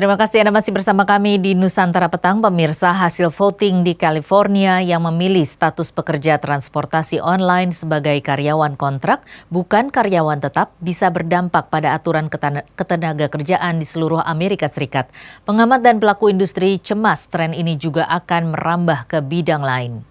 Terima kasih Anda masih bersama kami di Nusantara Petang. Pemirsa, hasil voting di California yang memilih status pekerja transportasi online sebagai karyawan kontrak, bukan karyawan tetap, bisa berdampak pada aturan ketenaga kerjaan di seluruh Amerika Serikat. Pengamat dan pelaku industri cemas tren ini juga akan merambah ke bidang lain.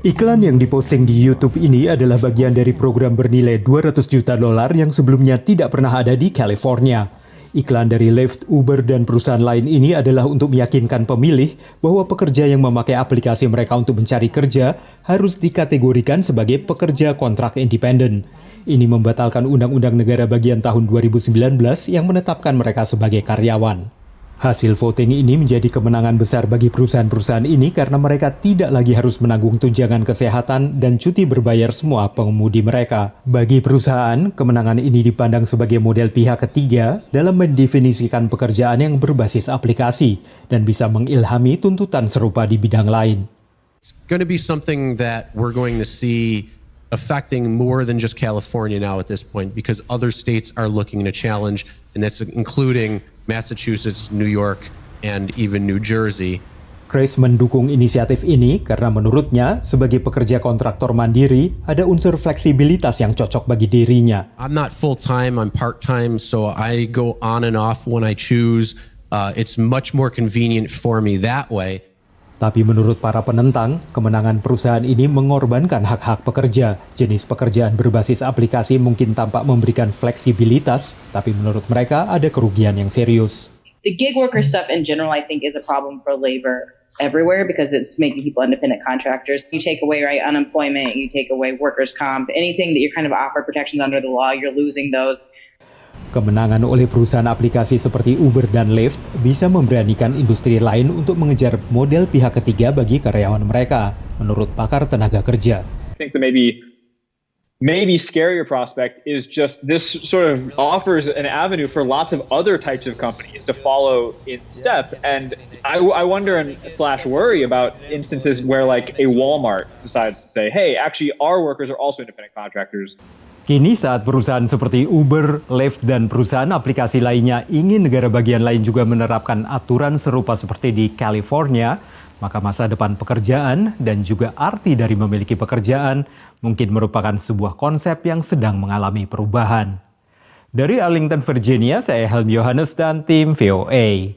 Iklan yang diposting di YouTube ini adalah bagian dari program bernilai $200 juta yang sebelumnya tidak pernah ada di California. Iklan dari Lyft, Uber, dan perusahaan lain ini adalah untuk meyakinkan pemilih bahwa pekerja yang memakai aplikasi mereka untuk mencari kerja harus dikategorikan sebagai pekerja kontrak independen. Ini membatalkan Undang-Undang Negara Bagian tahun 2019 yang menetapkan mereka sebagai karyawan. Hasil voting ini menjadi kemenangan besar bagi perusahaan-perusahaan ini karena mereka tidak lagi harus menanggung tunjangan kesehatan dan cuti berbayar semua pengemudi mereka. Bagi perusahaan, kemenangan ini dipandang sebagai model pihak ketiga dalam mendefinisikan pekerjaan yang berbasis aplikasi dan bisa mengilhami tuntutan serupa di bidang lain. It's going to be something that we're going to see affecting more than just California now at this point, because other states are looking to challenge, and that's including Massachusetts, New York, and even New Jersey. Chris mendukung inisiatif ini karena menurutnya sebagai pekerja kontraktor mandiri ada unsur fleksibilitas yang cocok bagi dirinya. I'm not full-time, I'm part-time, so I go on and off when I choose. It's much more convenient for me that way. Tapi menurut para penentang, kemenangan perusahaan ini mengorbankan hak-hak pekerja. Jenis pekerjaan berbasis aplikasi mungkin tampak memberikan fleksibilitas, tapi menurut mereka ada kerugian yang serius. The gig worker stuff in general, I think, is a problem for labor everywhere because it's making people independent contractors. You take away unemployment, you take away workers' comp, anything that you're kind of offer protections under the law, you're losing those. Kemenangan oleh perusahaan aplikasi seperti Uber dan Lyft bisa memberanikan industri lain untuk mengejar model pihak ketiga bagi karyawan mereka, menurut pakar tenaga kerja. I think the maybe scarier prospect is just this sort of offers an avenue for lots of other types of companies to follow in step. And I wonder and / worry about instances where like a Walmart decides to say, hey, actually our workers are also independent contractors. Kini saat perusahaan seperti Uber, Lyft, dan perusahaan aplikasi lainnya ingin negara bagian lain juga menerapkan aturan serupa seperti di California, maka masa depan pekerjaan dan juga arti dari memiliki pekerjaan mungkin merupakan sebuah konsep yang sedang mengalami perubahan. Dari Arlington, Virginia, saya Helmi Yohanes dan tim VOA.